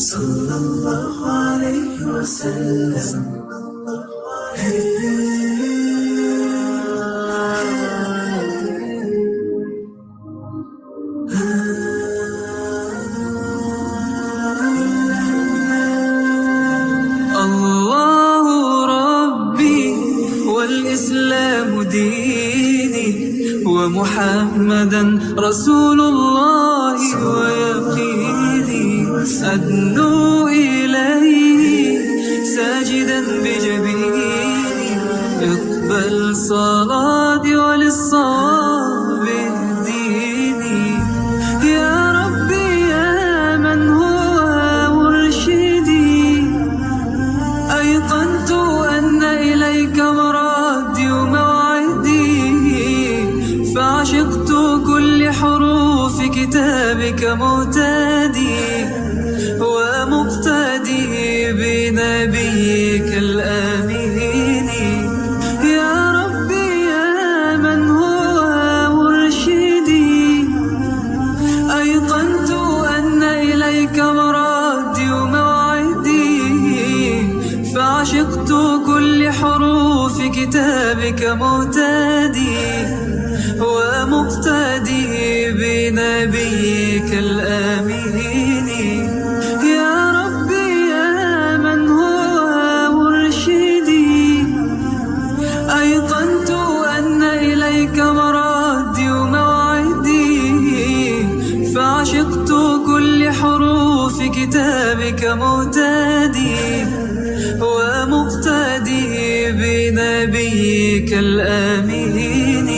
صلی اللہ علیہ وسلم. اللہ ربی والاسلام دینی ومحمدا رسول اللہ ویقینی أدنو إليه ساجدا بجبيني اقبل صلاتي وللصواب اهديني يا ربي يا من هو مرشدي أيقنت أن إليك مرادي وموعدي فعشقت كل حروف كتابك مهتدي ومقتدي بنبيك الآمين يا ربي يا من هو مرشدي أيقنت أن إليك مرادي وموعدي فعشقت كل حروف كتابك مهتدي ومقتدي بنبيك الآمين يا ربي يا من هو مرشدي أيقنت أن إليك مرادي وموعدي فعشقت كل حروف كتابك مهتدي ومقتدي بنبيك الآمين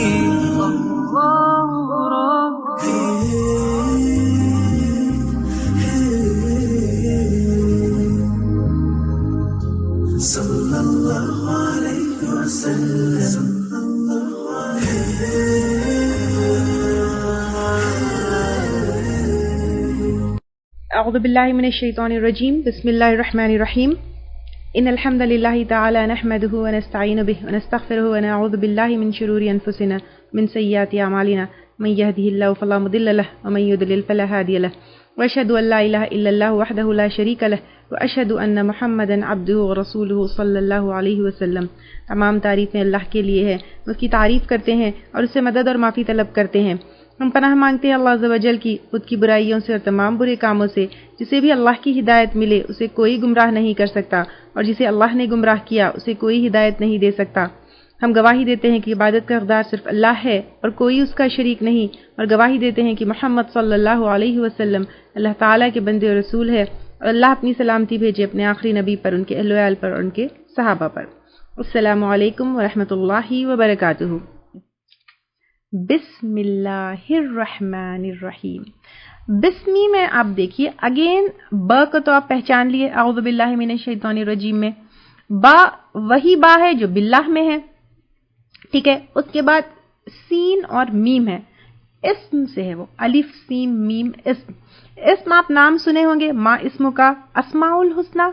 الله ربي صلى الله عليه وسلم. اعوذ باللہ من الشیطان الرجیم. بسم اللہ الرحمن الرحیم. ان الحمد للہ تعالی نحمده ونستعین به ونستغفره ونعوذ باللہ من شرور انفسنا من سیئات اعمالنا من يهده الله فلا مضل له ومن يضلل فلا هادي له واشهد ان لا اله الا الله وحده لا شريك له واشهد ان محمدا عبده ورسوله صلی اللہ علیہ وسلم. تمام تعریفیں اللہ کے لیے ہیں، اس کی تعریف کرتے ہیں اور اس سے مدد اور معافی طلب کرتے ہیں. ہم پناہ مانگتے ہیں اللہ عز و جل کی خود کی برائیوں سے اور تمام برے کاموں سے. جسے بھی اللہ کی ہدایت ملے اسے کوئی گمراہ نہیں کر سکتا، اور جسے اللہ نے گمراہ کیا اسے کوئی ہدایت نہیں دے سکتا. ہم گواہی دیتے ہیں کہ عبادت کا حقدار صرف اللہ ہے اور کوئی اس کا شریک نہیں، اور گواہی دیتے ہیں کہ محمد صلی اللہ علیہ وسلم اللہ تعالیٰ کے بندے اور رسول ہے، اور اللہ اپنی سلامتی بھیجے اپنے آخری نبی پر، ان کے اہل و عیال پر اور ان کے صحابہ پر. السلام علیکم ورحمۃ اللہ وبرکاتہ. بسم اللہ الرحمن الرحیم. بسمی میں آپ دیکھیے اگین با کو تو آپ پہچان لیے اعوذ باللہ من الشیطان الرجیم میں. با وہی با ہے جو باللہ میں ہے، ٹھیک ہے. اس کے بعد سین اور میم ہے، اسم سے ہے وہ، الف سین میم اسم. اسم آپ نام سنے ہوں گے، ما اسم کا اسماء الحسنہ.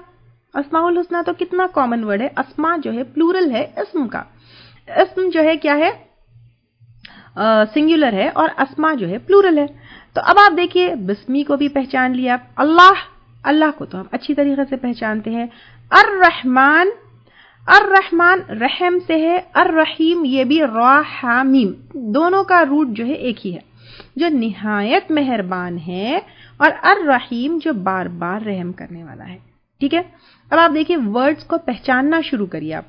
اسماء الحسنہ تو کتنا کامن ورڈ ہے. اسماء جو ہے پلورل ہے اسم کا، اسم جو ہے کیا ہے سنگولر ہے، اور اسماء جو ہے پلورل ہے. تو اب آپ دیکھیے بسمی کو بھی پہچان لیا. اللہ کو تو ہم اچھی طریقے سے پہچانتے ہیں. الرحمن، الرحمن رحم سے ہے. الرحیم یہ بھی را ہا میم، دونوں کا روٹ جو ہے ایک ہی ہے، جو نہایت مہربان ہے، اور الرحیم جو بار بار رحم کرنے والا ہے. ٹھیک ہے. اب آپ دیکھیے ورڈز کو پہچاننا شروع کریے آپ.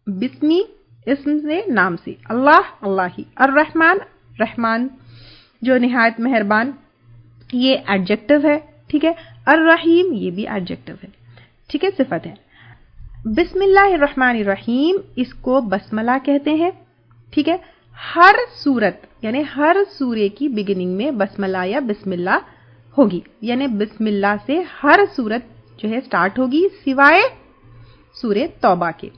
بسمی اسم سے، نام سے، اللہ اللہ ہی. الرحمن رحمان جو نہایت مہربان، یہ ایڈجیکٹو ہے. ٹھیک ہے. الرحیم یہ بھی ایڈجیکٹو ہے، ٹھیک ہے، صفت ہے. بسم اللہ الرحمن الرحیم اس کو بسملہ کہتے ہیں. ٹھیک ہے. ہر سورت یعنی ہر سورے کی بگننگ میں بسملہ یا بسم اللہ ہوگی، یعنی بسم اللہ سے ہر سورت جو ہے سٹارٹ ہوگی سوائے سورہ توبہ کے.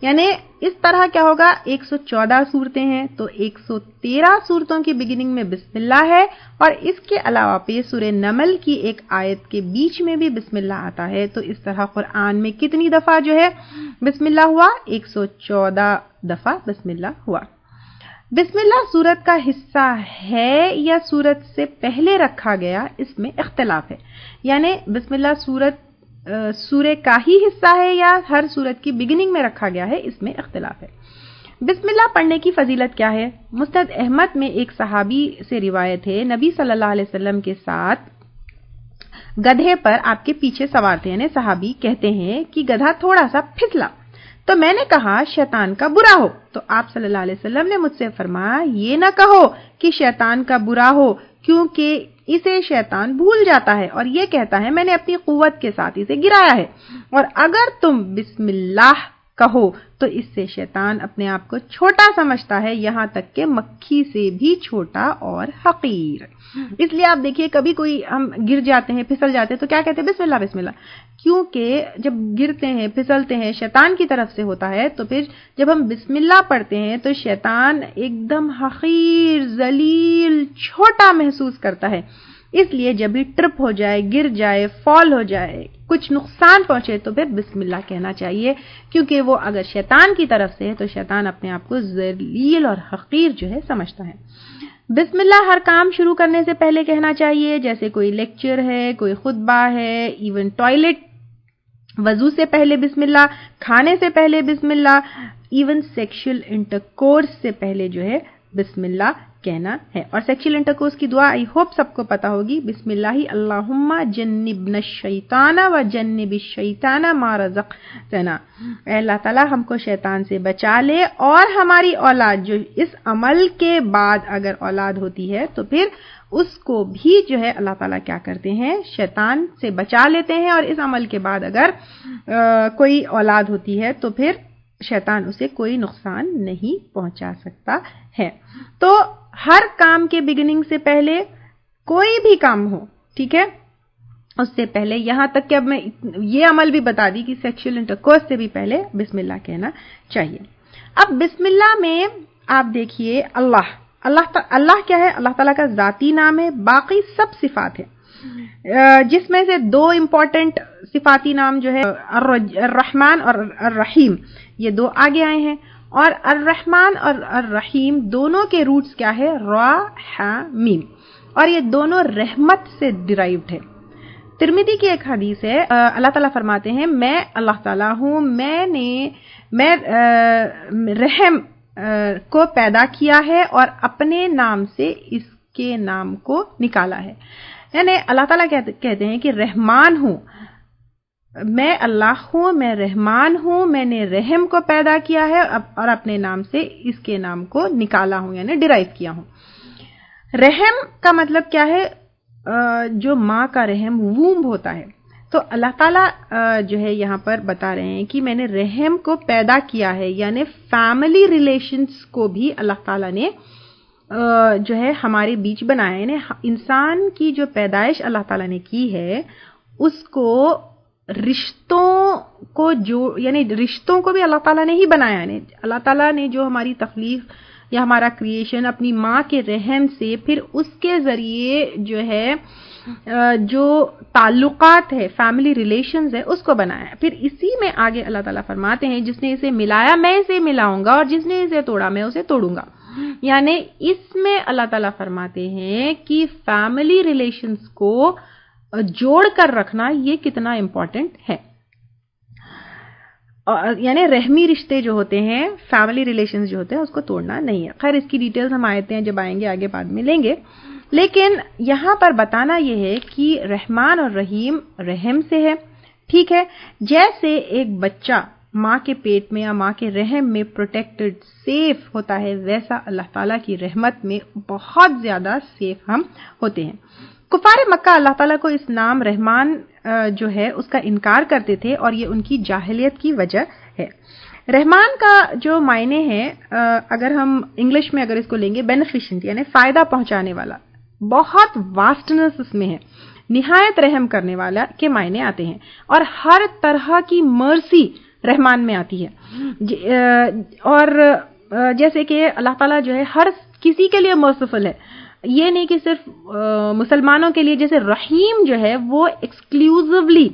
یعنی اس طرح کیا ہوگا، 114 صورتیں ہیں تو 113 صورتوں کی بگننگ میں بسم اللہ ہے، اور اس کے علاوہ پہ سورہ نمل کی ایک آیت کے بیچ میں بھی بسم اللہ آتا ہے. تو اس طرح قرآن میں کتنی دفعہ جو ہے بسم اللہ ہوا، 114 دفعہ بسم اللہ ہوا. بسم اللہ سورت کا حصہ ہے یا سورت سے پہلے رکھا گیا، اس میں اختلاف ہے. یعنی بسم اللہ سورہ کا ہی حصہ ہے یا ہر سورت کی بگننگ میں رکھا گیا ہے، اس میں اختلاف ہے. بسم اللہ پڑھنے کی فضیلت کیا ہے؟ مسند احمد میں ایک صحابی سے روایت ہے، نبی صلی اللہ علیہ وسلم کے ساتھ گدھے پر آپ کے پیچھے سوار تھے. یعنی صحابی کہتے ہیں کہ گدھا تھوڑا سا پھسلا تو میں نے کہا شیطان کا برا ہو. تو آپ صلی اللہ علیہ وسلم نے مجھ سے فرمایا یہ نہ کہو کہ شیطان کا برا ہو، کیونکہ اسے شیطان بھول جاتا ہے اور یہ کہتا ہے میں نے اپنی قوت کے ساتھ اسے گرایا ہے. اور اگر تم بسم اللہ کہو تو اس سے شیطان اپنے آپ کو چھوٹا سمجھتا ہے، یہاں تک کہ مکھی سے بھی چھوٹا اور حقیر. اس لیے آپ دیکھیے کبھی کوئی ہم گر جاتے ہیں، پھسل جاتے ہیں تو کیا کہتے ہیں؟ بسم اللہ بسم اللہ. کیونکہ جب گرتے ہیں پھسلتے ہیں شیطان کی طرف سے ہوتا ہے، تو پھر جب ہم بسم اللہ پڑھتے ہیں تو شیطان ایک دم حقیر، ذلیل، چھوٹا محسوس کرتا ہے. اس لیے جب بھی ٹرپ ہو جائے، گر جائے، فال ہو جائے، کچھ نقصان پہنچے تو پھر بسم اللہ کہنا چاہیے، کیونکہ وہ اگر شیطان کی طرف سے ہے تو شیطان اپنے آپ کو ذلیل اور حقیر جو ہے سمجھتا ہے. بسم اللہ ہر کام شروع کرنے سے پہلے کہنا چاہیے، جیسے کوئی لیکچر ہے، کوئی خطبہ ہے، ایون ٹوائلٹ، وضو سے پہلے بسم اللہ، کھانے سے پہلے بسم اللہ، ایون سیکشل انٹرکورس سے پہلے جو ہے بسم اللہ کہنا ہے. اور سیکشل انٹرکورس کی دعا آئی ہوپ سب کو پتا ہوگی، بسم اللہ اللہم جنبنا الشیطان و جنب الشیطان ما رزقتنا. اے اللہ تعالیٰ ہم کو شیطان سے بچا لے، اور ہماری اولاد جو اس عمل کے بعد اگر اولاد ہوتی ہے تو پھر اس کو بھی جو ہے اللہ تعالیٰ کیا کرتے ہیں؟ شیطان سے بچا لیتے ہیں. اور اس عمل کے بعد اگر کوئی اولاد ہوتی ہے تو پھر شیطان اسے کوئی نقصان نہیں پہنچا سکتا ہے. تو ہر کام کے بگننگ سے پہلے کوئی بھی کام ہو، ٹھیک ہے، اس سے پہلے یہاں تک کہ اب میں یہ عمل بھی بتا دی کہ سیکشل انٹرکورس سے بھی پہلے بسم اللہ کہنا چاہیے. اب بسم اللہ میں آپ دیکھیے اللہ کیا ہے؟ اللہ تعالیٰ کا ذاتی نام ہے، باقی سب صفات ہے، جس میں سے دو امپورٹنٹ صفاتی نام جو ہے الرحمن اور الرحیم، یہ دو آگے آئے ہیں. اور الرحمن اور الرحیم دونوں کے روٹس کیا ہے؟ را ح میم، اور یہ دونوں رحمت سے ڈرائیوڈ ہے. ترمذی کی ایک حدیث ہے، اللہ تعالیٰ فرماتے ہیں میں اللہ تعالیٰ ہوں، میں رحم کو پیدا کیا ہے اور اپنے نام سے اس کے نام کو نکالا ہے. یعنی اللہ تعالیٰ کہتے ہیں کہ رحمان ہوں، میں اللہ ہوں، میں رحمان ہوں، میں نے رحم کو پیدا کیا ہے اور اپنے نام سے اس کے نام کو نکالا ہوں، یعنی ڈرائیو کیا ہوں. رحم کا مطلب کیا ہے؟ جو ماں کا رحم وومب ہوتا ہے. تو اللہ تعالیٰ جو ہے یہاں پر بتا رہے ہیں کہ میں نے رحم کو پیدا کیا ہے، یعنی فیملی ریلیشنز کو بھی اللہ تعالیٰ نے جو ہے ہمارے بیچ بنایا. یعنی انسان کی جو پیدائش اللہ تعالیٰ نے کی ہے اس کو رشتوں کو یعنی رشتوں کو بھی اللہ تعالیٰ نے ہی بنایا. یعنی اللہ تعالیٰ نے جو ہماری تخلیق یا ہمارا کریشن اپنی ماں کے رحم سے، پھر اس کے ذریعے جو ہے جو تعلقات ہے، فیملی ریلیشنز ہے، اس کو بنایا ہے. پھر اسی میں آگے اللہ تعالیٰ فرماتے ہیں جس نے اسے ملایا میں اسے ملاؤں گا، اور جس نے اسے توڑا میں اسے توڑوں گا. یعنی اس میں اللہ تعالیٰ فرماتے ہیں کہ فیملی ریلیشنز کو جوڑ کر رکھنا یہ کتنا امپورٹنٹ ہے. یعنی رحمی رشتے جو ہوتے ہیں، فیملی ریلیشنز جو ہوتے ہیں، اس کو توڑنا نہیں ہے. خیر اس کی ڈیٹیلز ہم آیتیں جب آئیں گے آگے بعد میں لیں گے. لیکن یہاں پر بتانا یہ ہے کہ رحمان اور رحیم رحم سے ہے، ٹھیک ہے. جیسے ایک بچہ ماں کے پیٹ میں یا ماں کے رحم میں پروٹیکٹڈ، سیف ہوتا ہے، ویسا اللہ تعالیٰ کی رحمت میں بہت زیادہ سیف ہم ہوتے ہیں. کفار مکہ اللہ تعالیٰ کو اس نام رحمان جو ہے اس کا انکار کرتے تھے، اور یہ ان کی جاہلیت کی وجہ ہے. رحمان کا جو معنی ہے، اگر ہم انگلش میں اگر اس کو لیں گے، بینیفیشنٹ یعنی فائدہ پہنچانے والا، بہت واسٹنس اس میں ہے، نہایت رحم کرنے والا کے معنی آتے ہیں. اور ہر طرح کی مرسی رحمان میں آتی ہے. اور جیسے کہ اللہ تعالیٰ جو ہے ہر کسی کے لیے مرسیفل ہے، یہ نہیں کہ صرف مسلمانوں کے لیے. جیسے رحیم جو ہے وہ ایکسکلوزیولی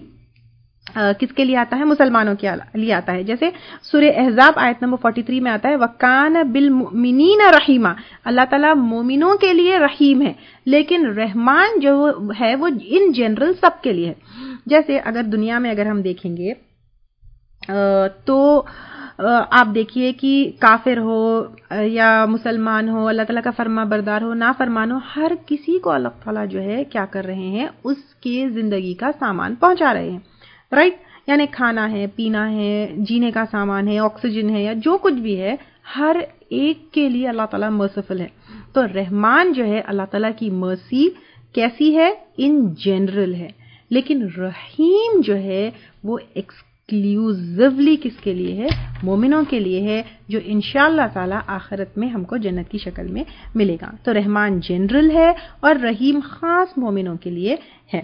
کس کے لیے آتا ہے؟ مسلمانوں کے لیے آتا ہے. جیسے سورہ احزاب آیت نمبر 43 میں آتا ہے وَكَانَ بِالْمُؤْمِنِينَ رَحِيمًا، اللہ تعالیٰ مومنوں کے لیے رحیم ہے، لیکن رحمان جو ہے وہ ان جنرل سب کے لیے ہے. جیسے اگر دنیا میں اگر ہم دیکھیں گے تو آپ دیکھیے کہ کافر ہو یا مسلمان ہو، اللہ تعالیٰ کا فرما بردار ہو، نافرمان ہو، ہر کسی کو اللہ تعالیٰ جو ہے کیا کر رہے ہیں؟ اس کے زندگی کا سامان پہنچا رہے ہیں. رائٹ، یعنی کھانا ہے، پینا ہے، جینے کا سامان ہے، آکسیجن ہے، یا جو کچھ بھی ہے، ہر ایک کے لیے اللہ تعالیٰ مرسیفل ہے. تو رحمان جو ہے اللہ تعالیٰ کی مرسی کیسی ہے؟ ان جنرل ہے. لیکن رحیم جو ہے وہ ایکسکلوزیولی کس کے لیے ہے؟ مومنوں کے لیے ہے، جو انشاءاللہ تعالیٰ آخرت میں ہم کو جنت کی شکل میں ملے گا. تو رحمان جنرل ہے اور رحیم خاص مومنوں کے لیے ہے.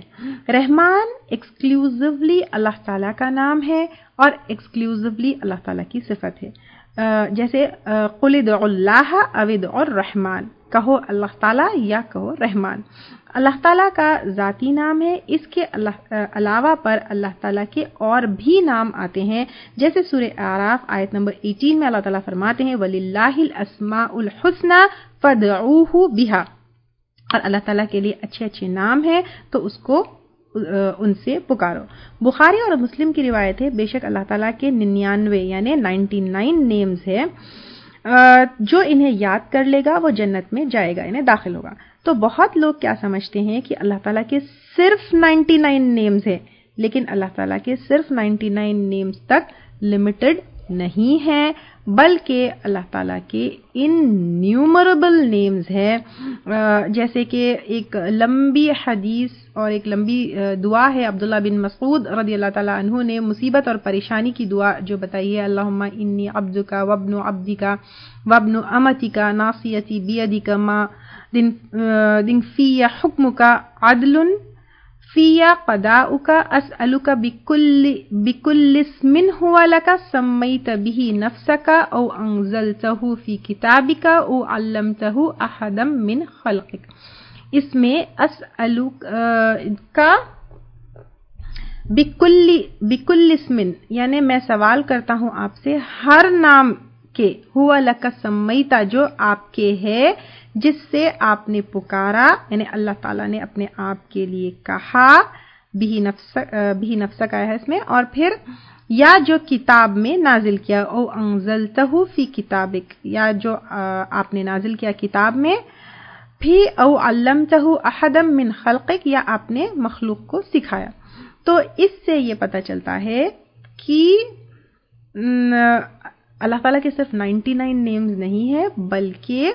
رحمان ایکسکلوزیولی اللہ تعالیٰ کا نام ہے اور ایکسکلوزیولی اللہ تعالیٰ کی صفت ہے. جیسے قُلِ ادْعُوا اللَّهَ أَوِ ادْعُوا الرَّحْمَٰنَ، کہو اللہ تعالیٰ یا کہو رحمان. اللہ تعالیٰ کا ذاتی نام ہے، اس کے علاوہ پر اللہ تعالیٰ کے اور بھی نام آتے ہیں. جیسے سورہ اعراف آیت نمبر 18 میں اللہ تعالیٰ فرماتے ہیں وَلِلَّهِ الْأَسْمَاءُ الْحُسْنَىٰ فَادْعُوهُ بِهَا، اور اللہ تعالیٰ کے لیے اچھے اچھے نام ہیں تو اس کو ان سے پکارو. بخاری اور مسلم کی روایت ہے بے شک اللہ تعالیٰ کے 99 یعنی 99 نیمز ہے، جو انہیں یاد کر لے گا وہ جنت میں جائے گا، انہیں داخل ہوگا. تو بہت لوگ کیا سمجھتے ہیں کہ اللہ تعالیٰ کے صرف 99 نیمز ہیں، لیکن اللہ تعالیٰ کے صرف 99 نیمز تک لمیٹڈ نہیں ہے، بلکہ اللہ تعالیٰ کے انیومریبل نیمز ہے. جیسے کہ ایک لمبی حدیث اور ایک لمبی دعا ہے، عبداللہ بن مسعود رضی اللہ تعالیٰ عنہ نے مصیبت اور پریشانی کی دعا جو بتائی ہے، اللہم انی عبدک وابن عبدک وابن امتک ناصیتی بیدک ما دن فی حکمک عدل فی قضاؤک اسألک بکل اسم هو لک سمیت به نفسک او انزلتہ فی کتابک او علمتہ احدا من خلقک. اس میں اسألک کا بکل اسم یعنی میں سوال کرتا ہوں آپ سے ہر نام کے، ہوا لک سمیتا جو آپ کے ہے، جس سے آپ نے پکارا، یعنی اللہ تعالیٰ نے اپنے آپ کے لیے کہا، بھی نفس کا ہے اس میں، اور پھر یا جو کتاب میں نازل کیا، او انزلتہ فی کتابک، یا جو آپ نے نازل کیا کتاب میں، بھی او علمتہ احدا من خلقک، یا آپ نے مخلوق کو سکھایا. تو اس سے یہ پتہ چلتا ہے کہ اللہ تعالیٰ کے صرف 99 نیمز نہیں ہے بلکہ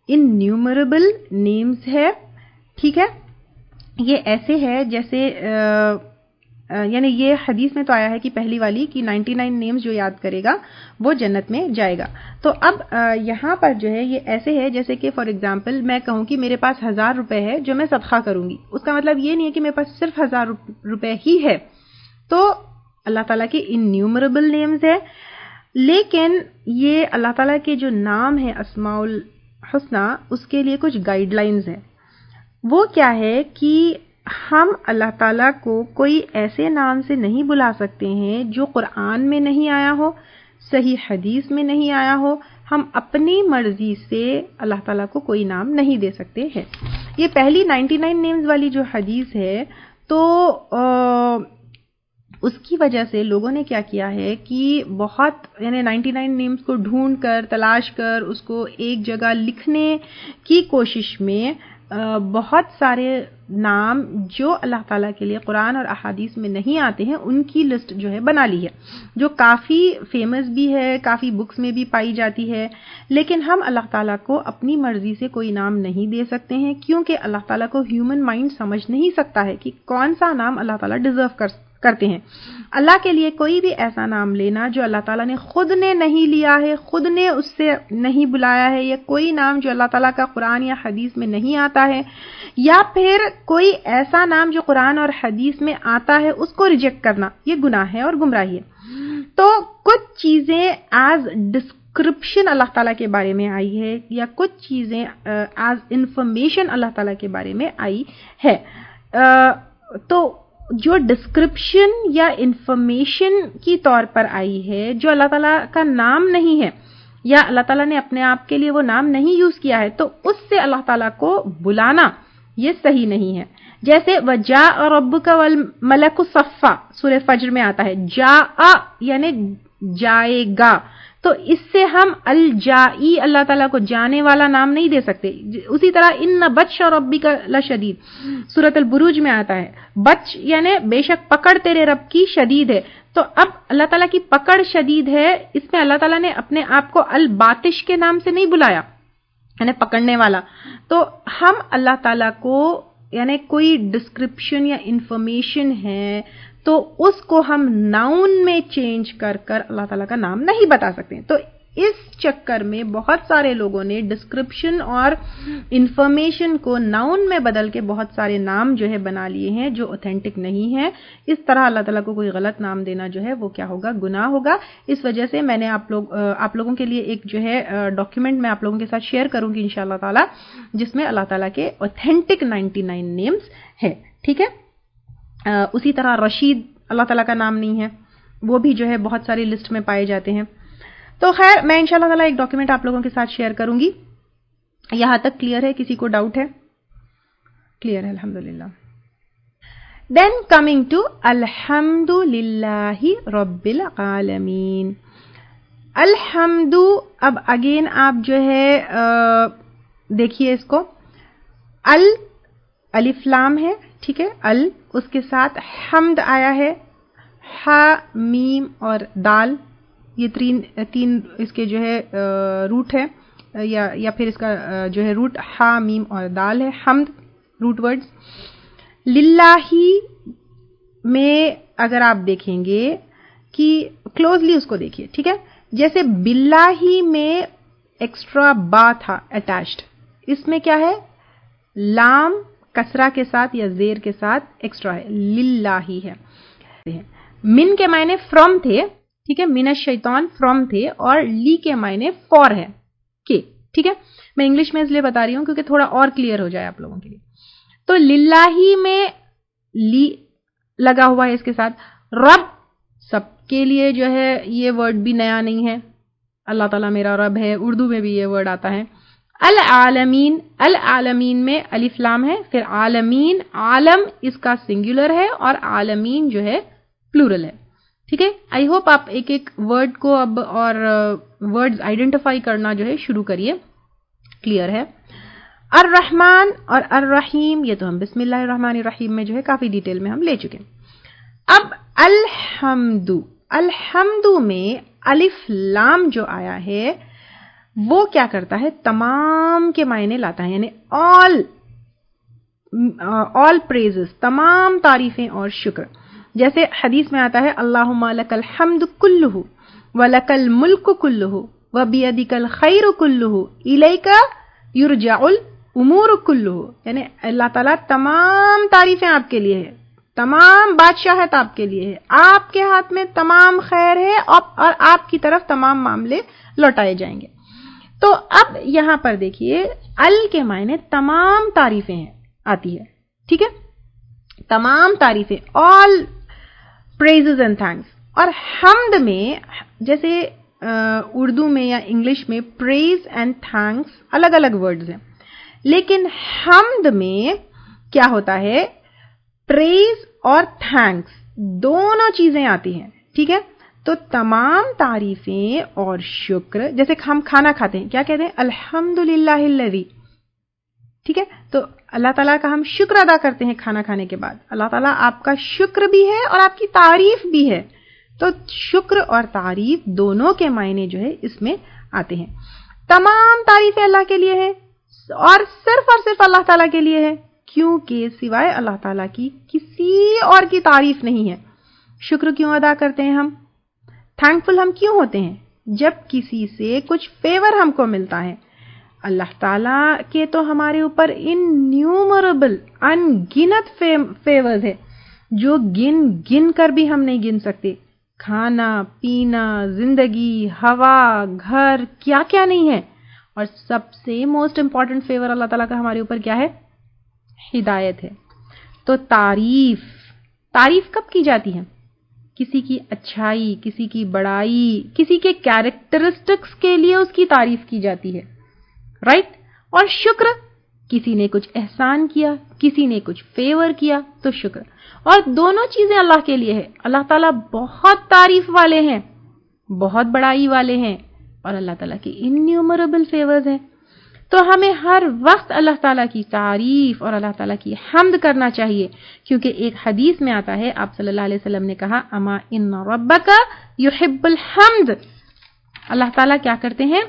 انیومریبل نیمز ہے. ٹھیک ہے، یہ ایسے ہے جیسے یعنی یہ حدیث میں تو آیا ہے کہ پہلی والی کہ 99 نیمز جو یاد کرے گا وہ جنت میں جائے گا. تو اب یہاں پر جو ہے یہ ایسے ہے جیسے کہ فار ایگزامپل میں کہوں کہ میرے پاس 1000 روپے ہے جو میں صدقہ کروں گی. اس کا مطلب یہ نہیں ہے کہ میرے پاس صرف 1000 روپے ہی ہے. تو اللہ تعالیٰ کے انیومریبل نیمز ہے، لیکن یہ اللہ تعالیٰ کے جو نام ہے اسماء الحسنہ، اس کے لیے کچھ گائیڈ لائنز ہیں. وہ کیا ہے کہ ہم اللہ تعالیٰ کو کوئی ایسے نام سے نہیں بلا سکتے ہیں جو قرآن میں نہیں آیا ہو، صحیح حدیث میں نہیں آیا ہو. ہم اپنی مرضی سے اللہ تعالیٰ کو کوئی نام نہیں دے سکتے ہیں. یہ پہلی 99 نیمز والی جو حدیث ہے تو اس کی وجہ سے لوگوں نے کیا کیا ہے کہ بہت یعنی 99 نیمز کو ڈھونڈ کر تلاش کر اس کو ایک جگہ لکھنے کی کوشش میں بہت سارے نام جو اللہ تعالیٰ کے لیے قرآن اور احادیث میں نہیں آتے ہیں ان کی لسٹ جو ہے بنا لی ہے، جو کافی فیمس بھی ہے، کافی بکس میں بھی پائی جاتی ہے. لیکن ہم اللہ تعالیٰ کو اپنی مرضی سے کوئی نام نہیں دے سکتے ہیں، کیونکہ اللہ تعالیٰ کو ہیومن مائنڈ سمجھ نہیں سکتا ہے کہ کون سا نام اللہ تعالیٰ ڈیزرو کرتے ہیں. اللہ کے لیے کوئی بھی ایسا نام لینا جو اللہ تعالیٰ نے خود نے نہیں لیا ہے، خود نے اس سے نہیں بلایا ہے، یا کوئی نام جو اللہ تعالیٰ کا قرآن یا حدیث میں نہیں آتا ہے، یا پھر کوئی ایسا نام جو قرآن اور حدیث میں آتا ہے اس کو ریجیکٹ کرنا، یہ گناہ ہے اور گمراہی ہے. تو کچھ چیزیں ایز ڈسکرپشن اللہ تعالیٰ کے بارے میں آئی ہے، یا کچھ چیزیں ایز انفارمیشن اللہ تعالیٰ کے بارے میں آئی ہے. تو جو ڈسکرپشن یا انفارمیشن کی طور پر آئی ہے، جو اللہ تعالیٰ کا نام نہیں ہے یا اللہ تعالیٰ نے اپنے آپ کے لیے وہ نام نہیں یوز کیا ہے، تو اس سے اللہ تعالیٰ کو بلانا یہ صحیح نہیں ہے. جیسے وَجَاءَ رَبُّكَ وَالْمَلَكُ صَفًّا سورہ فجر میں آتا ہے، جاء یعنی جائے گا، تو اس سے ہم الجائی اللہ تعالیٰ کو جانے والا نام نہیں دے سکتے. اسی طرح ان بطش ربک لشدید سورۃ البروج میں آتا ہے، بطش یعنی بے شک پکڑ تیرے رب کی شدید ہے. تو اب اللہ تعالیٰ کی پکڑ شدید ہے، اس میں اللہ تعالیٰ نے اپنے آپ کو الباطش کے نام سے نہیں بلایا، یعنی پکڑنے والا. تو ہم اللہ تعالیٰ کو یعنی کوئی ڈسکرپشن یا انفارمیشن ہے تو اس کو ہم ناؤن میں چینج کر کر اللہ تعالیٰ کا نام نہیں بتا سکتے. تو اس چکر میں بہت سارے لوگوں نے ڈسکرپشن اور انفارمیشن کو ناؤن میں بدل کے بہت سارے نام جو ہے بنا لیے ہیں جو اوتھینٹک نہیں ہیں. اس طرح اللہ تعالیٰ کو کوئی غلط نام دینا جو ہے وہ کیا ہوگا؟ گناہ ہوگا. اس وجہ سے میں نے آپ لوگوں کے لیے ایک جو ہے ڈاکیومنٹ میں آپ لوگوں کے ساتھ شیئر کروں گی انشاءاللہ تعالیٰ، جس میں اللہ تعالیٰ کے اوتھینٹک 99 نیمز ہے. ٹھیک ہے. اسی طرح رشید اللہ تعالیٰ کا نام نہیں ہے، وہ بھی جو ہے بہت ساری لسٹ میں پائے جاتے ہیں. تو خیر میں انشاءاللہ تعالیٰ ایک ڈاکیومنٹ آپ لوگوں کے ساتھ شیئر کروں گی. یہاں تک کلیئر ہے؟ کسی کو ڈاؤٹ ہے؟ کلیئر ہے الحمدللہ. دین کمنگ ٹو الحمد للہ رب العالمین. الحمد، اب اگین آپ جو ہے دیکھیے اس کو، الف لام ہے، ٹھیک ہے، اس کے ساتھ حمد آیا ہے، ہا میم اور دال، یہ تین اس کے جو ہے روٹ ہے یا پھر اس کا جو ہے روٹ ہا میم اور دال ہے، حمد روٹ ورڈز. للہ میں اگر آپ دیکھیں گے کہ کلوزلی اس کو دیکھیے، ٹھیک ہے، جیسے باللہ میں ایکسٹرا با تھا اٹیچڈ، اس میں کیا ہے؟ لام کسرہ کے ساتھ یا زیر کے ساتھ ایکسٹرا ہے، للہ ہے. من کے معنی فرام تھے، ٹھیک ہے، من الشیطان فرام تھے، اور لی کے معنی فور ہے کہ، ٹھیک ہے. میں انگلش میں اس لیے بتا رہی ہوں کیونکہ تھوڑا اور کلیئر ہو جائے آپ لوگوں کے لیے. تو للہ میں لی لگا ہوا ہے اس کے ساتھ. رب سب کے لیے جو ہے یہ ورڈ بھی نیا نہیں ہے، اللہ تعالیٰ میرا رب ہے، اردو میں بھی یہ ورڈ آتا ہے. العالمین، العالمین میں الف لام ہے، پھر عالمین، عالم اس کا سنگولر ہے اور عالمین جو ہے پلورل ہے. ٹھیک ہے. آئی ہوپ آپ ایک ایک ورڈ کو اب اور ورڈز آئیڈینٹیفائی کرنا جو ہے شروع کریے. کلیئر ہے. الرحمن اور الرحیم، یہ تو ہم بسم اللہ الرحمن الرحیم میں جو ہے کافی ڈیٹیل میں ہم لے چکے ہیں. اب الحمد، الحمد میں الف لام جو آیا ہے وہ کیا کرتا ہے؟ تمام کے معنی لاتا ہے، یعنی all praises، تمام تعریفیں اور شکر. جیسے حدیث میں آتا ہے اللہم لک الحمد کلہ ولک الملک کلہ وبیدک الخیر کلہ الیک یرجع الامور کلہ، یعنی اللہ تعالیٰ تمام تعریفیں آپ کے لیے ہے، تمام بادشاہت آپ کے لیے ہے، آپ کے ہاتھ میں تمام خیر ہے اور آپ کی طرف تمام معاملے لوٹائے جائیں گے. تو اب یہاں پر دیکھیے ال کے معنی تمام تعریفیں ہیں آتی ہے، ٹھیک ہے، تمام تعریفیں، all praises and thanks. اور حمد میں جیسے اردو میں یا انگلش میں praise and thanks الگ الگ ورڈز ہیں، لیکن حمد میں کیا ہوتا ہے؟ praise اور thanks دونوں چیزیں آتی ہیں، ٹھیک ہے. تو تمام تعریفیں اور شکر، جیسے ہم کھانا کھاتے ہیں کیا کہتے ہیں؟ الحمدللہ الذی، ٹھیک ہے. تو اللہ تعالیٰ کا ہم شکر ادا کرتے ہیں کھانا کھانے کے بعد. اللہ تعالیٰ آپ کا شکر بھی ہے اور آپ کی تعریف بھی ہے. تو شکر اور تعریف دونوں کے معنی جو ہے اس میں آتے ہیں. تمام تعریفیں اللہ کے لیے ہیں اور صرف اللہ تعالیٰ کے لیے ہے، کیونکہ سوائے اللہ تعالیٰ کی کسی اور کی تعریف نہیں ہے. شکر کیوں ادا کرتے ہیں ہم؟ تھینکفل ہم کیوں ہوتے ہیں؟ جب کسی سے کچھ فیور ہم کو ملتا ہے. اللہ تعالیٰ کے تو ہمارے اوپر انیومریبل، ان گنت فیورز ہے جو گن کر بھی ہم نہیں گن سکتے. کھانا پینا، زندگی، ہوا، گھر، کیا کیا نہیں ہے. اور سب سے موسٹ امپورٹنٹ فیور اللہ تعالیٰ کا ہمارے اوپر کیا ہے؟ ہدایت ہے. تو تعریف تعریف کب کی جاتی ہے؟ کسی کی اچھائی، کسی کی بڑائی، کسی کے کیریکٹرسٹکس کے لیے اس کی تعریف کی جاتی ہے، رائٹ؟ اور شکر، کسی نے کچھ احسان کیا، کسی نے کچھ فیور کیا تو شکر. اور دونوں چیزیں اللہ کے لیے ہے. اللہ تعالیٰ بہت تعریف والے ہیں، بہت بڑائی والے ہیں، اور اللہ تعالیٰ کے انیومریبل فیورز ہیں. تو ہمیں ہر وقت اللہ تعالیٰ کی تعریف اور اللہ تعالیٰ کی حمد کرنا چاہیے، کیونکہ ایک حدیث میں آتا ہے، آپ صلی اللہ علیہ وسلم نے کہا اما ان ربک یحب الحمد، اللہ تعالیٰ کیا کرتے ہیں؟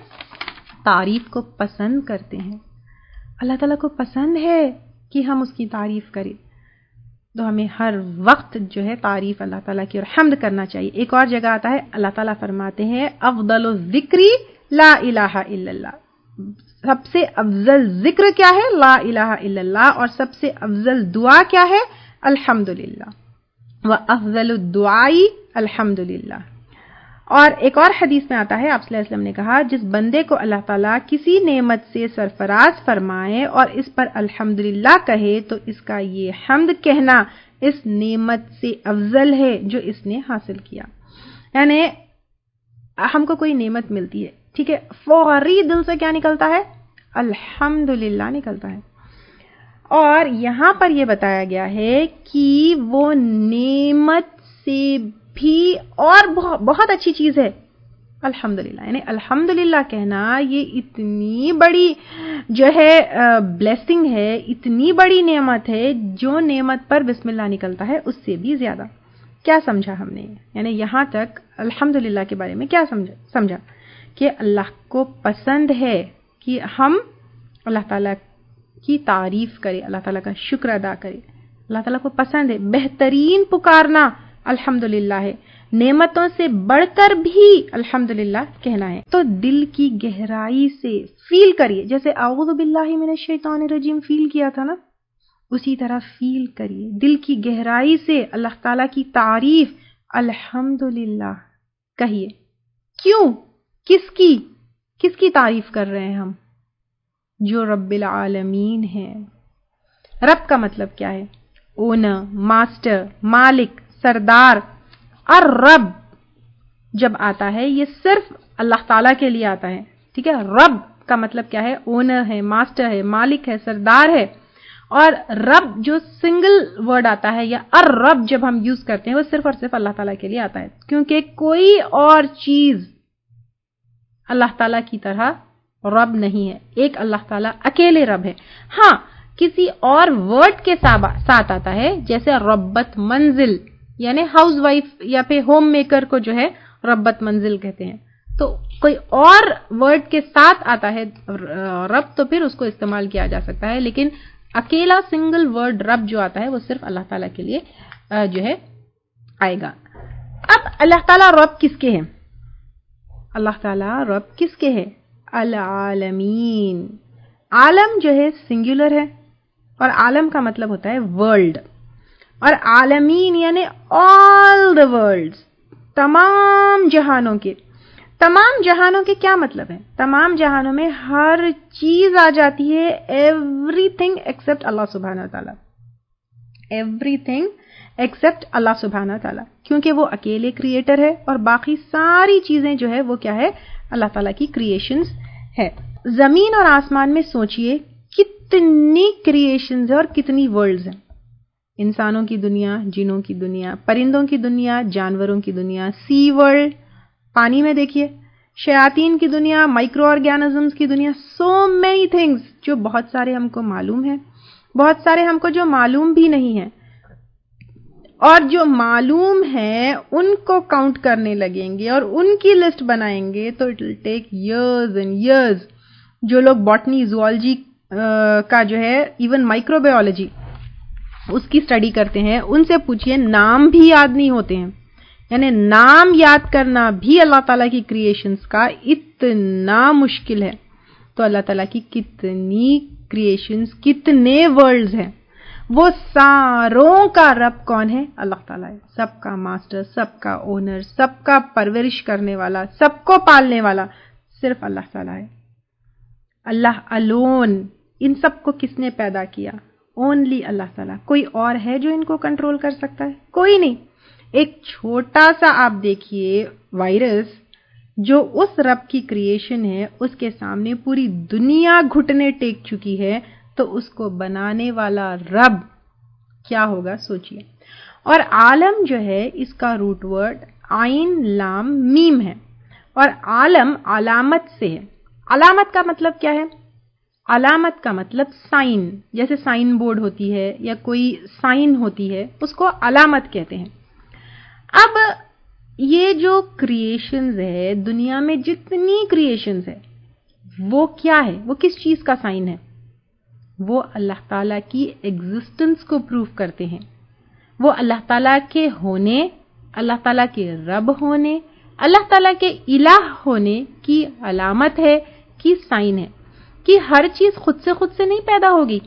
تعریف کو پسند کرتے ہیں. اللہ تعالیٰ کو پسند ہے کہ ہم اس کی تعریف کریں، تو ہمیں ہر وقت جو ہے تعریف اللہ تعالیٰ کی اور حمد کرنا چاہیے. ایک اور جگہ آتا ہے، اللہ تعالیٰ فرماتے ہیں افضل الذکر لا الہ الا اللہ، سب سے افضل ذکر کیا ہے؟ لا الہ الا اللہ. اور سب سے افضل دعا کیا ہے؟ الحمدللہ. وافضل الدعاء الحمدللہ. اور ایک اور حدیث میں آتا ہے، آپ صلی اللہ علیہ وسلم نے کہا جس بندے کو اللہ تعالیٰ کسی نعمت سے سرفراز فرمائے اور اس پر الحمدللہ کہے تو اس کا یہ حمد کہنا اس نعمت سے افضل ہے جو اس نے حاصل کیا. یعنی ہم کو کوئی نعمت ملتی ہے، ٹھیک ہے، فوری دل سے کیا نکلتا ہے؟ الحمدللہ نکلتا ہے. اور یہاں پر یہ بتایا گیا ہے کہ وہ نعمت سے بھی اور بہت اچھی چیز ہے الحمدللہ. یعنی الحمدللہ کہنا یہ اتنی بڑی جو ہے بلیسنگ ہے، اتنی بڑی نعمت ہے، جو نعمت پر بسم اللہ نکلتا ہے اس سے بھی زیادہ. کیا سمجھا ہم نے؟ یعنی یہاں تک الحمدللہ کے بارے میں کیا سمجھا کہ اللہ کو پسند ہے کہ ہم اللہ تعالیٰ کی تعریف کریں، اللہ تعالیٰ کا شکر ادا کریں. اللہ تعالیٰ کو پسند ہے. بہترین پکارنا الحمدللہ ہے، نعمتوں سے بڑھ کر بھی الحمدللہ کہنا ہے. تو دل کی گہرائی سے فیل کریے، جیسے اعوذ باللہ من الشیطان الرجیم فیل کیا تھا نا، اسی طرح فیل کریے دل کی گہرائی سے اللہ تعالیٰ کی تعریف الحمدللہ کہیے. کیوں؟ کس کی تعریف کر رہے ہیں ہم؟ جو رب العالمین ہے. رب کا مطلب کیا ہے؟ اونر، ماسٹر، مالک، سردار. اور رب جب آتا ہے یہ صرف اللہ تعالیٰ کے لیے آتا ہے، ٹھیک ہے. رب کا مطلب کیا ہے؟ اونر ہے، ماسٹر ہے، مالک ہے، سردار ہے. اور رب جو سنگل ورڈ آتا ہے یا الرب جب ہم یوز کرتے ہیں وہ صرف اور صرف اللہ تعالیٰ کے لیے آتا ہے، کیونکہ کوئی اور چیز اللہ تعالیٰ کی طرح رب نہیں ہے. ایک اللہ تعالیٰ اکیلے رب ہے. ہاں کسی اور ورڈ کے ساتھ آتا ہے، جیسے ربت منزل، یعنی ہاؤس وائف یا پھر ہوم میکر کو جو ہے ربت منزل کہتے ہیں. تو کوئی اور ورڈ کے ساتھ آتا ہے رب تو پھر اس کو استعمال کیا جا سکتا ہے، لیکن اکیلا سنگل ورڈ رب جو آتا ہے وہ صرف اللہ تعالیٰ کے لیے جو ہے آئے گا. اب اللہ تعالیٰ رب کس کے ہیں؟ اللہ تعالیٰ رب کس کے ہے؟ العالمین. عالم جو ہے سنگولر ہے، اور عالم کا مطلب ہوتا ہے ورلڈ، اور عالمین یعنی آل دا ورلڈز، تمام جہانوں کے. تمام جہانوں کے کیا مطلب ہے؟ تمام جہانوں میں ہر چیز آ جاتی ہے، ایوری تھنگ ایکسپٹ اللہ سبحانہ تعالیٰ. ایوری تھنگ ایکسپٹ اللہ سبحانہ تعالیٰ، کیونکہ وہ اکیلے کریٹر ہے اور باقی ساری چیزیں جو ہے وہ کیا ہے؟ اللہ تعالیٰ کی کریشنز ہے. زمین اور آسمان میں سوچئے کتنی کریشنز ہیں اور کتنی ورلڈز ہیں. انسانوں کی دنیا، جنوں کی دنیا، پرندوں کی دنیا، جانوروں کی دنیا، سی ورلڈ، پانی میں دیکھیے، شیاطین کی دنیا، مائکرو آرگینزمز کی دنیا، سو مینی تھنگز جو بہت سارے ہم کو معلوم ہیں، بہت سارے ہم کو جو معلوم بھی نہیں ہیں. اور جو معلوم ہیں ان کو کاؤنٹ کرنے لگیں گے اور ان کی لسٹ بنائیں گے تو it will take years and years. جو لوگ باٹنی، زوالوجی کا جو ہے ایون مائکرو بایولوجی اس کی اسٹڈی کرتے ہیں، ان سے پوچھئے نام بھی یاد نہیں ہوتے ہیں. یعنی نام یاد کرنا بھی اللہ تعالیٰ کی کریشنز کا اتنا مشکل ہے. تو اللہ تعالیٰ کی کتنی کریشنز، کتنے ورلڈز ہیں. وہ ساروں کا رب کون ہے؟ اللہ تعالیٰ ہے. سب کا ماسٹر، سب کا اونر، سب کا پرورش کرنے والا، سب کو پالنے والا صرف اللہ تعالیٰ ہے. اللہ الون. ان سب کو کس نے پیدا کیا؟ اونلی اللہ تعالیٰ. کوئی اور ہے جو ان کو کنٹرول کر سکتا ہے؟ کوئی نہیں. ایک چھوٹا سا آپ دیکھیے وائرس جو اس رب کی کریشن ہے اس کے سامنے پوری دنیا گھٹنے ٹیک چکی ہے, تو اس کو بنانے والا رب کیا ہوگا سوچئے. اور عالم جو ہے اس کا روٹ ورڈ عین لام میم ہے, اور عالم علامت سے ہے. علامت کا مطلب کیا ہے؟ علامت کا مطلب سائن, جیسے سائن بورڈ ہوتی ہے یا کوئی سائن ہوتی ہے, اس کو علامت کہتے ہیں. اب یہ جو کریشنز ہے, دنیا میں جتنی کریشنز ہے, وہ کیا ہے؟ وہ کس چیز کا سائن ہے؟ وہ اللہ تعالیٰ کی ایگزسٹنس کو پروف کرتے ہیں. وہ اللہ تعالیٰ کے ہونے, اللہ تعالیٰ کے رب ہونے, اللہ تعالیٰ کے الہ ہونے کی علامت ہے, کی سائن ہے, کہ ہر چیز خود سے نہیں پیدا ہوگی.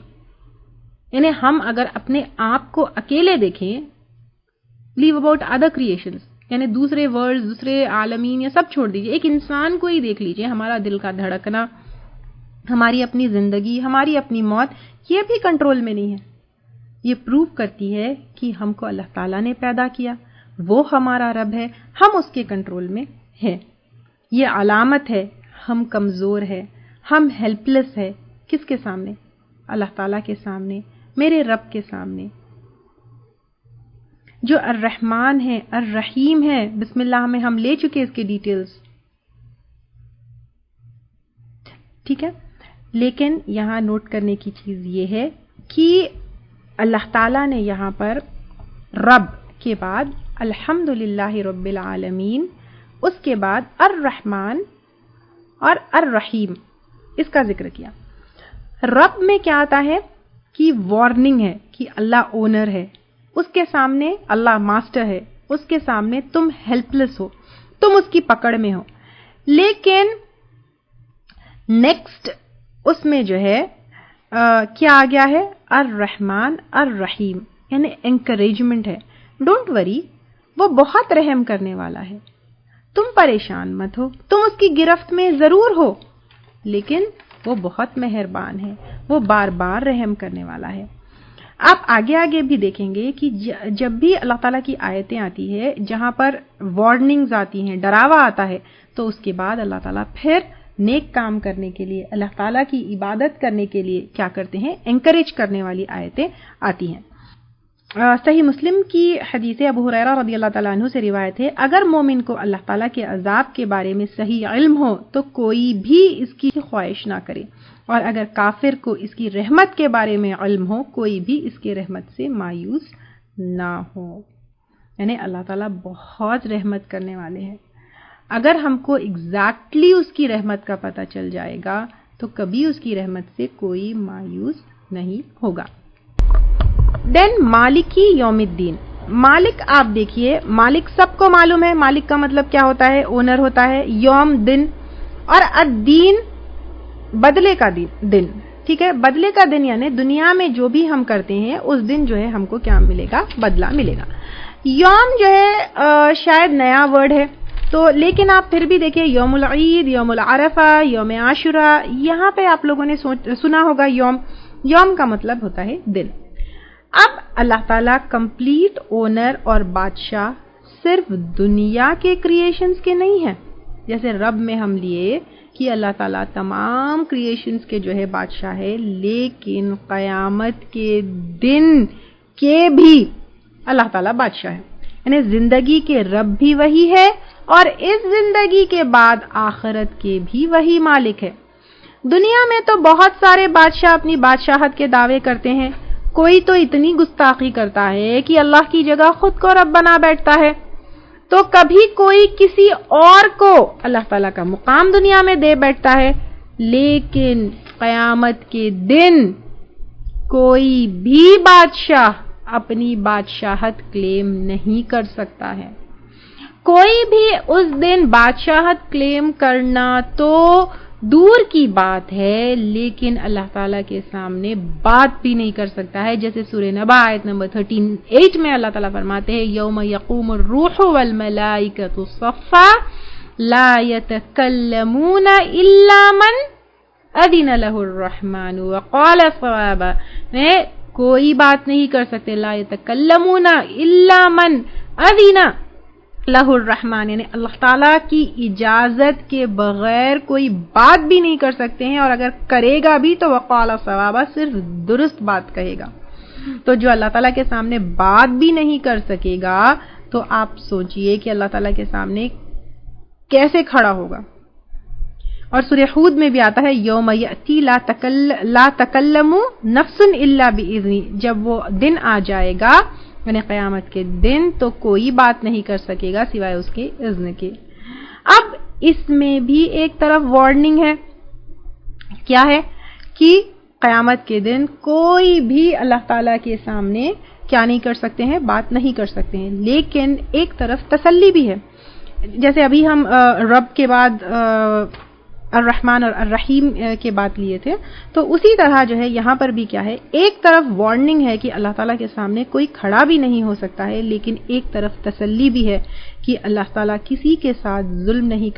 یعنی ہم اگر اپنے آپ کو اکیلے دیکھیں, لیو اباؤٹ ادر کریشنز, یعنی دوسرے ورلڈ, دوسرے عالمین, یہ سب چھوڑ دیجئے, ایک انسان کو ہی دیکھ لیجئے, ہمارا دل کا دھڑکنا, ہماری اپنی زندگی, ہماری اپنی موت, یہ بھی کنٹرول میں نہیں ہے. یہ پروف کرتی ہے کہ ہم کو اللہ تعالیٰ نے پیدا کیا, وہ ہمارا رب ہے, ہم اس کے کنٹرول میں ہیں. یہ علامت ہے ہم کمزور ہے, ہم ہیلپ لیس ہے. کس کے سامنے؟ اللہ تعالیٰ کے سامنے, میرے رب کے سامنے, جو الرحمن ہے, الرحیم ہے. بسم اللہ میں ہم لے چکے اس کے ڈیٹیلز, ٹھیک ہے. لیکن یہاں نوٹ کرنے کی چیز یہ ہے کہ اللہ تعالیٰ نے یہاں پر رب کے بعد الحمدللہ رب العالمین, اس کے بعد الرحمن اور الرحیم اس کا ذکر کیا. رب میں کیا آتا ہے کہ وارننگ ہے کہ اللہ اونر ہے, اس کے سامنے اللہ ماسٹر ہے, اس کے سامنے تم ہیلپ لیس ہو, تم اس کی پکڑ میں ہو. لیکن نیکسٹ اس میں جو ہے کیا آ گیا ہے؟ الرحمن الرحیم, یعنی انکریجمنٹ ہے. ڈونٹ وری, وہ بہت رحم کرنے والا ہے, تم پریشان مت ہو, تم اس کی گرفت میں ضرور ہو, لیکن وہ بہت مہربان ہے, وہ بار بار رحم کرنے والا ہے. آپ آگے بھی دیکھیں گے کہ جب بھی اللہ تعالیٰ کی آیتیں آتی ہے جہاں پر وارننگز آتی ہیں, ڈراوا آتا ہے, تو اس کے بعد اللہ تعالیٰ پھر نیک کام کرنے کے لیے, اللہ تعالیٰ کی عبادت کرنے کے لیے کیا کرتے ہیں؟ انکریج کرنے والی آیتیں آتی ہیں. صحیح مسلم کی حدیث ابو ہریرہ رضی اللہ تعالیٰ عنہ سے روایت ہے, اگر مومن کو اللہ تعالیٰ کے عذاب کے بارے میں صحیح علم ہو تو کوئی بھی اس کی خواہش نہ کرے, اور اگر کافر کو اس کی رحمت کے بارے میں علم ہو, کوئی بھی اس کی رحمت سے مایوس نہ ہو. یعنی اللہ تعالیٰ بہت رحمت کرنے والے ہیں. اگر ہم کو ایگزیکٹلی اس کی رحمت کا پتہ چل جائے گا تو کبھی اس کی رحمت سے کوئی مایوس نہیں ہوگا. دین مالکی یوم الدین. مالک آپ دیکھیے, مالک سب کو معلوم ہے, مالک کا مطلب کیا ہوتا ہے؟ اونر ہوتا ہے. یوم دن, اور الدین بدلے کا دن, ٹھیک ہے. بدلے کا دن یعنی دنیا میں جو بھی ہم کرتے ہیں اس دن جو ہے ہم کو کیا ملے گا؟ بدلہ ملے گا. یوم جو ہے شاید نیا ورڈ ہے, تو لیکن آپ پھر بھی دیکھیں, یوم العید, یوم العرفہ, یوم عاشوراء, یہاں پہ آپ لوگوں نے سنا ہوگا یوم. یوم کا مطلب ہوتا ہے دن. اب اللہ تعالیٰ کمپلیٹ اونر اور بادشاہ صرف دنیا کے کریشنز کے نہیں ہیں. جیسے رب میں ہم لیے کہ اللہ تعالیٰ تمام کریشنز کے جو ہے بادشاہ ہے, لیکن قیامت کے دن کے بھی اللہ تعالیٰ بادشاہ ہے. یعنی زندگی کے رب بھی وہی ہے, اور اس زندگی کے بعد آخرت کے بھی وہی مالک ہے. دنیا میں تو بہت سارے بادشاہ اپنی بادشاہت کے دعوے کرتے ہیں. کوئی تو اتنی گستاخی کرتا ہے کہ اللہ کی جگہ خود کو رب بنا بیٹھتا ہے, تو کبھی کوئی کسی اور کو اللہ تعالیٰ کا مقام دنیا میں دے بیٹھتا ہے. لیکن قیامت کے دن کوئی بھی بادشاہ اپنی بادشاہت کلیم نہیں کر سکتا ہے. کوئی بھی اس دن بادشاہت کلیم کرنا تو دور کی بات ہے, لیکن اللہ تعالیٰ کے سامنے بات بھی نہیں کر سکتا ہے. جیسے سورہ نبا آیت نمبر 38 میں اللہ تعالیٰ فرماتے ہیں, یوم یقوم الروح والملائکۃ صفا لا یتکلمون الا من اذن له الرحمن وقال صوابا. کوئی بات نہیں کر سکتے. لا یتکلمون الا من اذن لہ الرحمن, یعنی اللہ تعالیٰ کی اجازت کے بغیر کوئی بات بھی نہیں کر سکتے ہیں, اور اگر کرے گا بھی تو وقال صوابا, صرف درست بات کہے گا. تو جو اللہ تعالیٰ کے سامنے بات بھی نہیں کر سکے گا تو آپ سوچئے کہ اللہ تعالیٰ کے سامنے کیسے کھڑا ہوگا. اور سورہ ہود میں بھی آتا ہے یوم یأتی لا تکلم نفس الا باذنی, جب وہ دن آ جائے گا یعنی قیامت کے دن تو کوئی بات نہیں کر سکے گا سوائے اس کے اذن کے. اب اس میں بھی ایک طرف وارننگ ہے, کیا ہے کہ قیامت کے دن کوئی بھی اللہ تعالیٰ کے سامنے کیا نہیں کر سکتے ہیں, بات نہیں کر سکتے ہیں. لیکن ایک طرف تسلی بھی ہے, جیسے ابھی ہم رب کے بعد الرحمن اور الرحیم کے بات لیے تھے, تو اسی طرح جو ہے یہاں پر بھی کیا ہے, ایک طرف وارننگ ہے کہ اللہ تعالیٰ کے سامنے کوئی کھڑا بھی نہیں ہو سکتا ہے, لیکن ایک طرف تسلی بھی ہے کہ اللہ تعالیٰ کسی کے ساتھ ظلم نہیں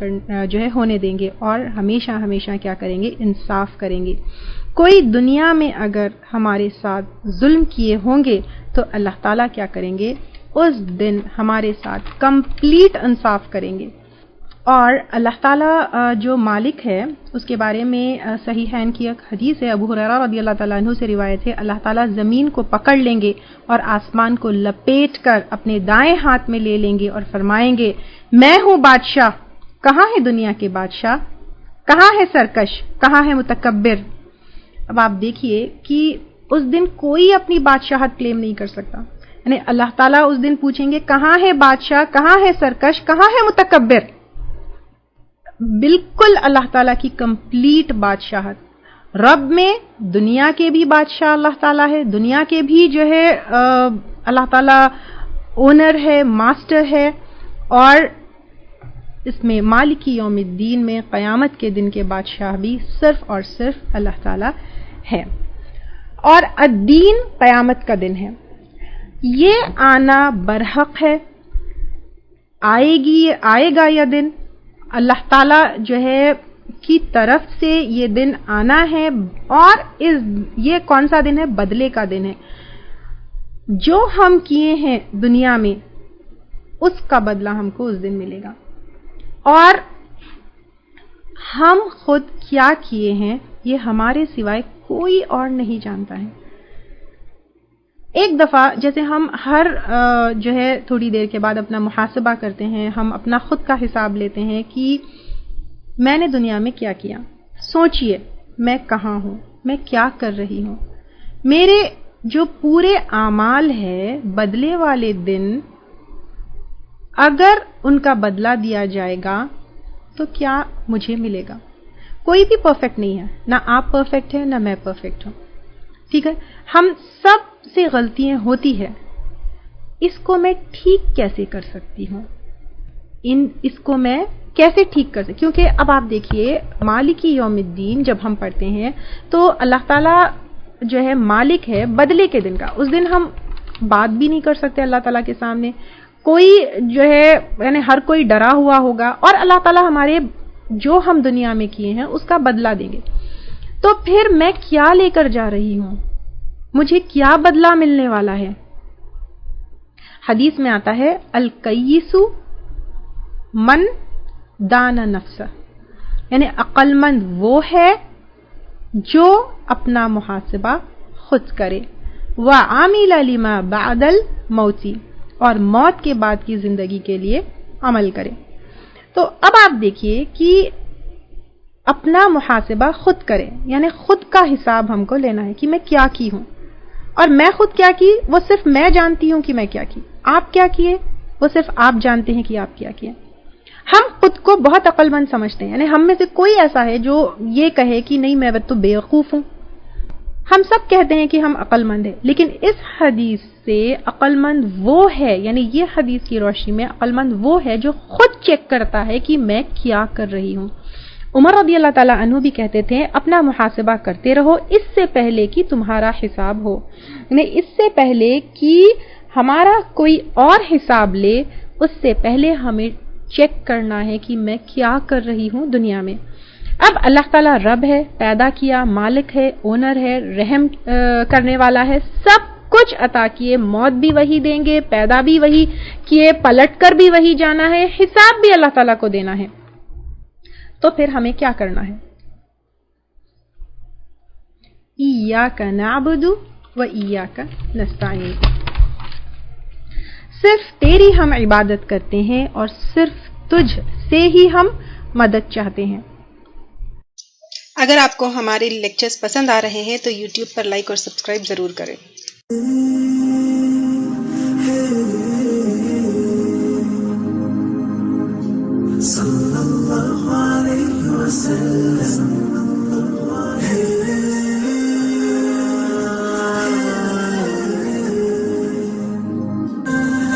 جو ہے ہونے دیں گے, اور ہمیشہ ہمیشہ کیا کریں گے, انصاف کریں گے. کوئی دنیا میں اگر ہمارے ساتھ ظلم کیے ہوں گے تو اللہ تعالیٰ کیا کریں گے, اس دن ہمارے ساتھ کمپلیٹ انصاف کریں گے. اور اللہ تعالیٰ جو مالک ہے اس کے بارے میں صحیحین کی ایک حدیث ہے, ابو ہریرہ رضی اللہ تعالیٰ عنہ سے روایت ہے, اللہ تعالیٰ زمین کو پکڑ لیں گے اور آسمان کو لپیٹ کر اپنے دائیں ہاتھ میں لے لیں گے اور فرمائیں گے میں ہوں بادشاہ, کہاں ہے دنیا کے بادشاہ, کہاں ہے سرکش, کہاں ہے متکبر. اب آپ دیکھیے کہ اس دن کوئی اپنی بادشاہت کلیم نہیں کر سکتا, یعنی اللہ تعالیٰ اس دن پوچھیں گے کہاں ہے بادشاہ, کہاں ہے سرکش, کہاں ہے متکبر. بالکل اللہ تعالیٰ کی کمپلیٹ بادشاہت. رب میں دنیا کے بھی بادشاہ اللہ تعالیٰ ہے, دنیا کے بھی جو ہے اللہ تعالیٰ اونر ہے, ماسٹر ہے, اور اس میں مالک یوم الدین میں قیامت کے دن کے بادشاہ بھی صرف اور صرف اللہ تعالیٰ ہے. اور الدین قیامت کا دن ہے, یہ آنا برحق ہے, آئے گا یہ دن, اللہ تعالیٰ جو ہے کی طرف سے یہ دن آنا ہے. اور یہ کون سا دن ہے, بدلے کا دن ہے. جو ہم کیے ہیں دنیا میں اس کا بدلہ ہم کو اس دن ملے گا, اور ہم خود کیا کیے ہیں یہ ہمارے سوائے کوئی اور نہیں جانتا ہے. ایک دفعہ جیسے ہم ہر جو ہے تھوڑی دیر کے بعد اپنا محاسبہ کرتے ہیں, ہم اپنا خود کا حساب لیتے ہیں کہ میں نے دنیا میں کیا کیا. سوچئے میں کہاں ہوں, میں کیا کر رہی ہوں. میرے جو پورے اعمال ہے بدلے والے دن اگر ان کا بدلہ دیا جائے گا تو کیا مجھے ملے گا. کوئی بھی پرفیکٹ نہیں ہے, نہ آپ پرفیکٹ ہیں نہ میں پرفیکٹ ہوں, ٹھیک ہے. ہم سب سے غلطیاں ہوتی ہے, اس کو میں ٹھیک کیسے کر سکتی ہوں, اس کو میں کیسے ٹھیک کر سکتی, کیونکہ اب آپ دیکھیے مالک یوم الدین جب ہم پڑھتے ہیں تو اللہ تعالیٰ جو ہے مالک ہے بدلے کے دن کا. اس دن ہم بات بھی نہیں کر سکتے اللہ تعالیٰ کے سامنے, کوئی جو ہے یعنی ہر کوئی ڈرا ہوا ہوگا, اور اللہ تعالیٰ ہمارے جو ہم دنیا میں کیے ہیں اس کا بدلہ دیں گے. تو پھر میں کیا لے کر جا رہی ہوں, مجھے کیا بدلہ ملنے والا ہے. حدیث میں آتا ہے الکیس من دان نفسہ, یعنی عقل مند وہ ہے جو اپنا محاسبہ خود کرے, وعامل لما بعد الموت, اور موت کے بعد کی زندگی کے لیے عمل کرے. تو اب آپ دیکھیے کہ اپنا محاسبہ خود کرے, یعنی خود کا حساب ہم کو لینا ہے کہ میں کیا کی ہوں, اور میں خود کیا کی وہ صرف میں جانتی ہوں کہ میں کیا کی. آپ کیا کیے وہ صرف آپ جانتے ہیں کہ آپ کیا کیے. ہم خود کو بہت عقل مند سمجھتے ہیں, یعنی ہم میں سے کوئی ایسا ہے جو یہ کہے کہ نہیں میں تو بیوقوف ہوں. ہم سب کہتے ہیں کہ ہم عقل مند ہیں, لیکن اس حدیث سے عقل مند وہ ہے, یعنی یہ حدیث کی روشنی میں عقل مند وہ ہے جو خود چیک کرتا ہے کہ میں کیا کر رہی ہوں. عمر رضی اللہ تعالیٰ عنہ بھی کہتے تھے اپنا محاسبہ کرتے رہو اس سے پہلے کہ تمہارا حساب ہو, یعنی اس سے پہلے کہ ہمارا کوئی اور حساب لے اس سے پہلے ہمیں چیک کرنا ہے کہ میں کیا کر رہی ہوں دنیا میں. اب اللہ تعالیٰ رب ہے، پیدا کیا، مالک ہے، اونر ہے، رحم کرنے والا ہے، سب کچھ عطا کیے، موت بھی وہی دیں گے، پیدا بھی وہی کیے، پلٹ کر بھی وہی جانا ہے، حساب بھی اللہ تعالیٰ کو دینا ہے. تو پھر ہمیں کیا کرنا ہے؟ ایاک نعبد و ایاک نستعین، صرف تیری ہم عبادت کرتے ہیں اور صرف تجھ سے ہی ہم مدد چاہتے ہیں. اگر آپ کو ہمارے لیکچرز پسند آ رہے ہیں تو یوٹیوب پر لائک اور سبسکرائب ضرور کریں. صلی اللہ علیہ وسلم.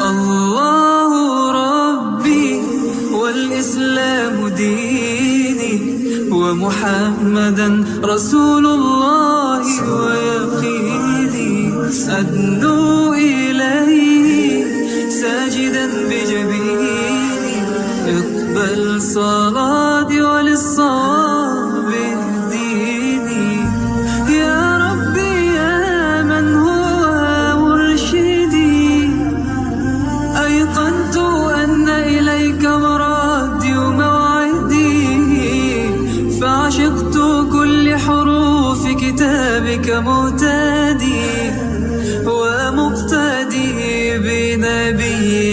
اللہ ربی والاسلام دینی ومحمدا رسول اللہ ویقینی أدنو إليه ساجدا بجبيني اقبل صلاتي وللصواب اهديني يا ربي يا من هو مرشدي أيقنت أن إليك مرادي وموعدي فعشقت كل حروف كتابك مهتدي ومقتدي بنبي